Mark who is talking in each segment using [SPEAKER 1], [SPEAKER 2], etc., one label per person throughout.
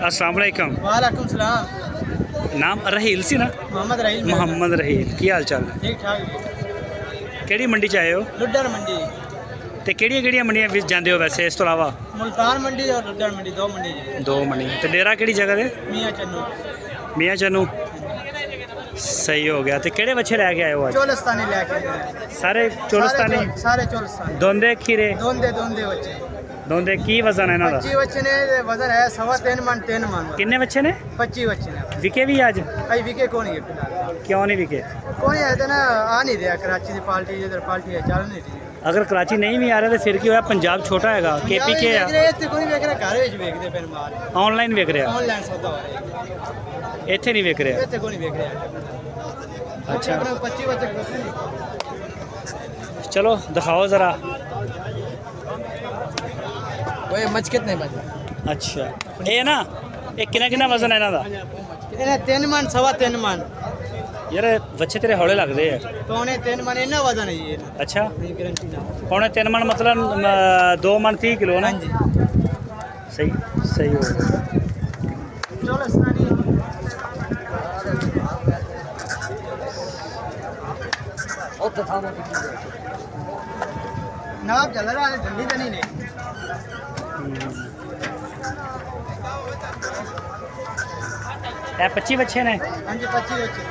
[SPEAKER 1] अस्सलाम वालेकुम।
[SPEAKER 2] वालेकुम सलाम।
[SPEAKER 1] नाम रहील सी ना?
[SPEAKER 2] मोहम्मद रहील।
[SPEAKER 1] मोहम्मद रहील, की हाल चाल है?
[SPEAKER 2] ठीक ठाक।
[SPEAKER 1] ਕਿਹੜੀ ਮੰਡੀ ਚ ਆਏ ਹੋ
[SPEAKER 2] लुड्डर मंडी,
[SPEAKER 1] ਤੇ ਕਿਹੜੀਆਂ ਮੰਡੀਆਂ ਵਿੱਚ ਜਾਂਦੇ ਹੋ ਵੈਸੇ ਇਸ ਤੋਂ ਇਲਾਵਾ?
[SPEAKER 2] मुल्तान मंडी और लुड्डर मंडी, दो मंडी जी।
[SPEAKER 1] ਦੋ ਮੰਡੀਆਂ ਤੇ ਡੇਰਾ ਕਿਹੜੀ ਜਗ੍ਹਾ ਤੇ?
[SPEAKER 2] मियाँ चन्नू।
[SPEAKER 1] ਮੀਆਂ ਚੰਨੂ। ਸਹੀ ਹੋ ਗਿਆ। ਤੇ ਕਿਹੜੇ ਬੱਚੇ ਲੈ ਕੇ ਆਏ ਹੋ ਅੱਜ?
[SPEAKER 2] चोलस्तानी लेके
[SPEAKER 1] ਸਾਰੇ ਚੋਲਸਤਾਨੀ?
[SPEAKER 2] सारे चोलस्तानी।
[SPEAKER 1] ਦੋਂਦੇ ਖੀਰੇ?
[SPEAKER 2] दोंदे दोंदे बच्चे।
[SPEAKER 1] ਦੋਂਦੇ ਕੀ ਵਜ਼ਨ ਹੈ ਇਹਨਾਂ ਦਾ?
[SPEAKER 2] 25 बच्चे ने वजन है 3.25 मन 3 मन।
[SPEAKER 1] ਕਿੰਨੇ ਬੱਚੇ ਨੇ?
[SPEAKER 2] 25 बच्चे ने।
[SPEAKER 1] ਵਿਕੇ ਵੀ ਅੱਜ?
[SPEAKER 2] भाई विके कौन है फिलहाल?
[SPEAKER 1] ਕਿਉਂ ਨਹੀਂ ਵਿਕੇ?
[SPEAKER 2] कौन है ना, आ नहीं रहा कराची की पार्टी, इधर पार्टी है, चल नहीं रही।
[SPEAKER 1] ਅਗਰ ਕਰਾਚੀ ਨਹੀਂ ਵੀ ਆ ਰਿਹਾ ਤੇ ਫਿਰ ਕੀ ਹੋਇਆ? ਪੰਜਾਬ ਛੋਟਾ ਹੈਗਾ, KPK ਆ,
[SPEAKER 2] ਇੱਥੇ ਕੋਈ ਨਹੀਂ ਵੇਖ ਰਿਹਾ, ਘਰ ਵਿੱਚ ਵੇਖਦੇ ਫਿਰ ਮਾਲ
[SPEAKER 1] ਆਨਲਾਈਨ ਵਿਕ ਰਿਹਾ,
[SPEAKER 2] ਆਨਲਾਈਨ ਸੌਦਾ ਹੋ ਰਿਹਾ।
[SPEAKER 1] ਇੱਥੇ ਨਹੀਂ ਵਿਕ ਰਿਹਾ।
[SPEAKER 2] ਇੱਥੇ ਕੋਈ ਨਹੀਂ ਵੇਖ ਰਿਹਾ।
[SPEAKER 1] अच्छा
[SPEAKER 2] 25 बच्चे
[SPEAKER 1] चलो दिखाओ ज़रा।
[SPEAKER 2] ओए मच कितने बचे?
[SPEAKER 1] अच्छा ये ना ये कितना वजन है इन्हां दा?
[SPEAKER 2] ਇਹਨੇ 3 ਮਨ 3.25 ਮਨ।
[SPEAKER 1] यार बच्चे तेरे हौले लगते हैं।
[SPEAKER 2] पौने 3 मन इन्ना वजन है ये।
[SPEAKER 1] अच्छा
[SPEAKER 2] गारंटी ना।
[SPEAKER 1] पौने 3 मन मतलब 2 मन 30 किलो ना?
[SPEAKER 2] हाँ जी।
[SPEAKER 1] सही सही हो गया।
[SPEAKER 2] नाप चल रहा है, जल्दी तो नहीं।
[SPEAKER 1] ये 25 बच्चे ने?
[SPEAKER 2] हाँ जी 25 बच्चे।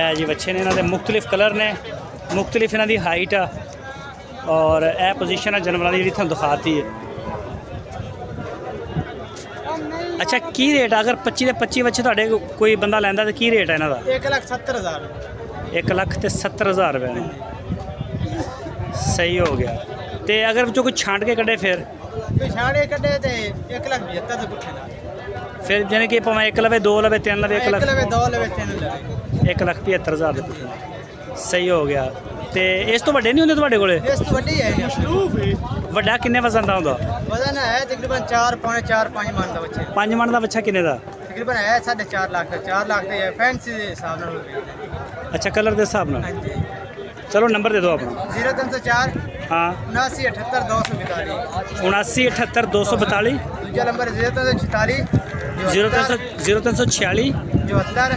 [SPEAKER 1] ਇਹ ਜੀ ਬੱਚੇ ਨੇ, ਇਹਨਾਂ ਦੇ ਮੁxtਲਿਫ ਕਲਰ ਨੇ, ਮੁxtਲਿਫ ਇਹਨਾਂ ਦੀ ਹਾਈਟ ਆ ਔਰ ਇਹ ਪੋਜੀਸ਼ਨ ਆ ਜਾਨਵਰਾਂ ਦੀ ਜਿਹੜੀ ਤੁਹਾਨੂੰ ਦਿਖਾਤੀ ਹੈ। ਅੱਛਾ ਕੀ ਰੇਟ ਆ? ਅਗਰ 25 ਦੇ 25 ਬੱਚੇ ਤੁਹਾਡੇ ਕੋਈ ਬੰਦਾ ਲੈਂਦਾ ਤਾਂ ਕੀ ਰੇਟ ਹੈ ਇਹਨਾਂ ਦਾ?
[SPEAKER 2] 1,70,000।
[SPEAKER 1] 1,70,000 रुपये ने। सही हो गया। तो अगर जो कोई छांट के कटे फिर
[SPEAKER 2] पिछाड़े कटे थे 1,75,000 तो कुछ ना।
[SPEAKER 1] फिर यानी कि भावें 1 लवे 2 लवे 3 लवे 1
[SPEAKER 2] 1
[SPEAKER 1] लाख
[SPEAKER 2] लवे 2 लवे 3 लवे
[SPEAKER 1] 1,75,000 रुपये। सही हो गया। तो इस तो वड्डे नहीं होंगे तुम्हारे कोले?
[SPEAKER 2] इस तो वड्डी है।
[SPEAKER 1] ਵੱਡਾ ਕਿੰਨੇ ਵਜ਼ਨ ਦਾ ਹੁੰਦਾ?
[SPEAKER 2] वजन है तकरीबन 4 पौने 4 5 मन का बच्चे।
[SPEAKER 1] 5 ਮਣ ਦਾ ਬੱਚਾ ਕਿੰਨੇ ਦਾ?
[SPEAKER 2] तकरीबन है 4.5 लाख का। 4 लाख का है फैंसी के हिसाब से।
[SPEAKER 1] अच्छा कलर के हिसाब ਨਾਲ।
[SPEAKER 2] हाँ जी।
[SPEAKER 3] चलो नंबर दे दो अपना।
[SPEAKER 2] 0304
[SPEAKER 1] हाँ
[SPEAKER 2] 7978 242।
[SPEAKER 1] 7978 242।
[SPEAKER 2] दूसरा नंबर 0346
[SPEAKER 1] 0346
[SPEAKER 2] 74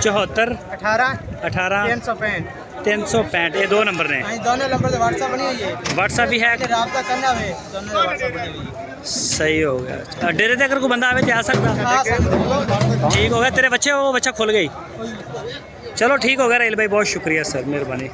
[SPEAKER 1] 74
[SPEAKER 2] 18
[SPEAKER 1] 18
[SPEAKER 2] 365।
[SPEAKER 1] 365 ये 2 नंबर ने।
[SPEAKER 2] हाँ दोनों नंबर से व्हाट्सएप बनी हुई है।
[SPEAKER 1] व्हाट्सएप भी है?
[SPEAKER 2] रब्ता करना है दोनों से व्हाट्सएप बनी हुई है।
[SPEAKER 1] सही हो गया। डेरे से अगर कोई बंदा आवे जा सकता?
[SPEAKER 2] हाँ
[SPEAKER 1] ठीक हो गया। तेरे बच्चे वो बच्चा खुल गई। चलो ठीक हो गया राहिल भाई, बहुत शुक्रिया सर, मेहरबानी।